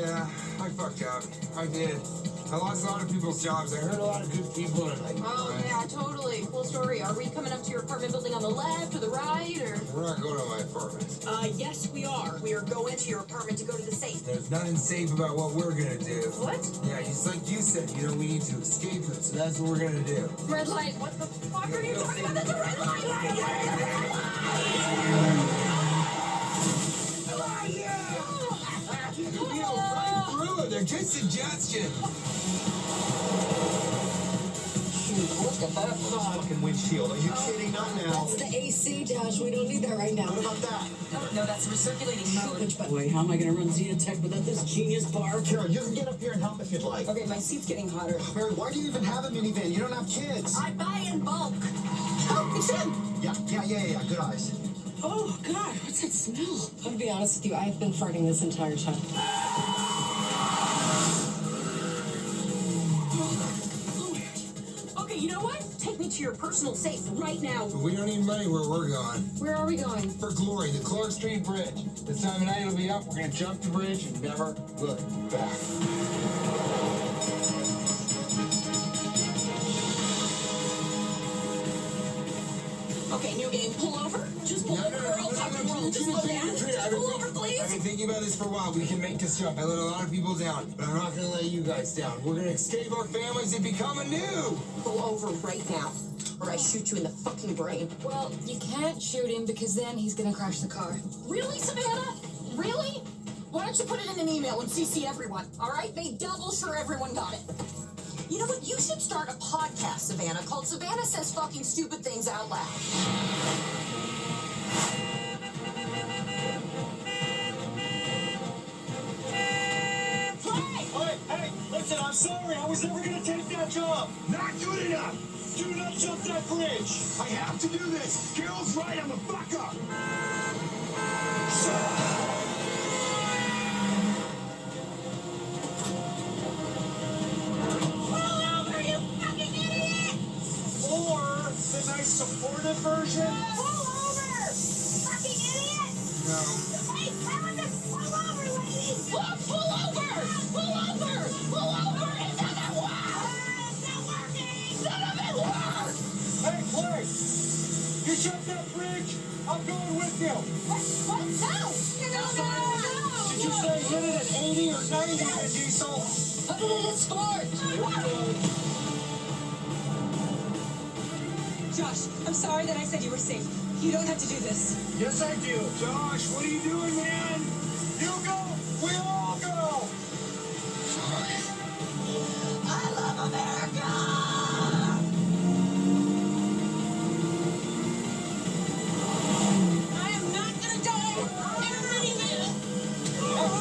Yeah, I fucked up. I did. I lost a lot of people's jobs. I hurt a lot of good people. And yeah, totally. Cool story. Are we coming up to your apartment building on the left or the right, or? We're not going to my apartment. Yes, we are. We are going to your apartment to go to the safe. There's nothing safe about what we're gonna do. What? Yeah, just like you said, we need to escape it, so that's what we're gonna do. Red light. What the fuck are you talking about? That's a red light! We go right through it. They're just suggestions. Look at that fucking windshield. Are you kidding? Not now. That's the AC, Dash. We don't need that right now. What about that? No, that's recirculating fluid. Boy, how am I going to run Xenotech without this genius bar? Karen, you can get up here and help if you'd like. Okay, my seat's getting hotter. Mary, why do you even have a minivan? You don't have kids. I buy in bulk. Oh, it's him. Yeah. Good eyes. Oh, God, what's that smell? I'm going to be honest with you. I've been farting this entire time. Okay, you know what? Take me to your personal safe right now. But we don't need money where we're going. Where are we going? For glory, the Clark Street Bridge. This time of night it'll be up. We're gonna jump the bridge and never look back. Okay, new game. Pull over. Just pull over. Roll. Just slow down. Just pull over, please. I've been thinking about this for a while. We can make this jump. I let a lot of people down, but I'm not gonna let you guys down. We're gonna escape our families and become anew. Pull over right now, or I shoot you in the fucking brain. Well, you can't shoot him because then he's gonna crash the car. Really, Savannah? Really? Why don't you put it in an email and CC everyone, all right? Make double sure everyone got it. You know what? You should start a podcast, Savannah, called Savannah Says Fucking Stupid Things Out Loud. Hey, listen, I'm sorry. I was never going to take that job. Not good enough. Do not jump that bridge. I have to do this. Carol's right. I'm a fuck up. Or the nice supportive version. Pull over! Fucking idiot! No. Wait, pull over, lady! Pull over! Pull over! Pull over! It doesn't work! It's not working! None of it works! Hey, Clay! You jump that bridge, I'm going with you. What? No! No! Did you say hit it at 80 or 90 in a diesel? Put it in sport! Josh, I'm sorry that I said you were safe. You don't have to do this. Yes, I do. Josh, what are you doing, man? You go, we all go. I love America! I am not gonna die in a minivan.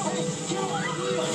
Hey, get on the wheel.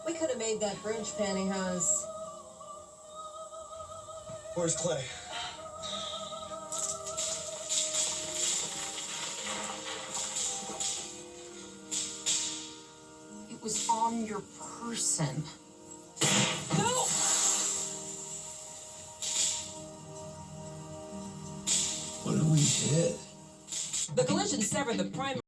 We could have made that bridge, pantyhose. Where's Clay? It was on your person. No! What do we hit? The collision severed the primary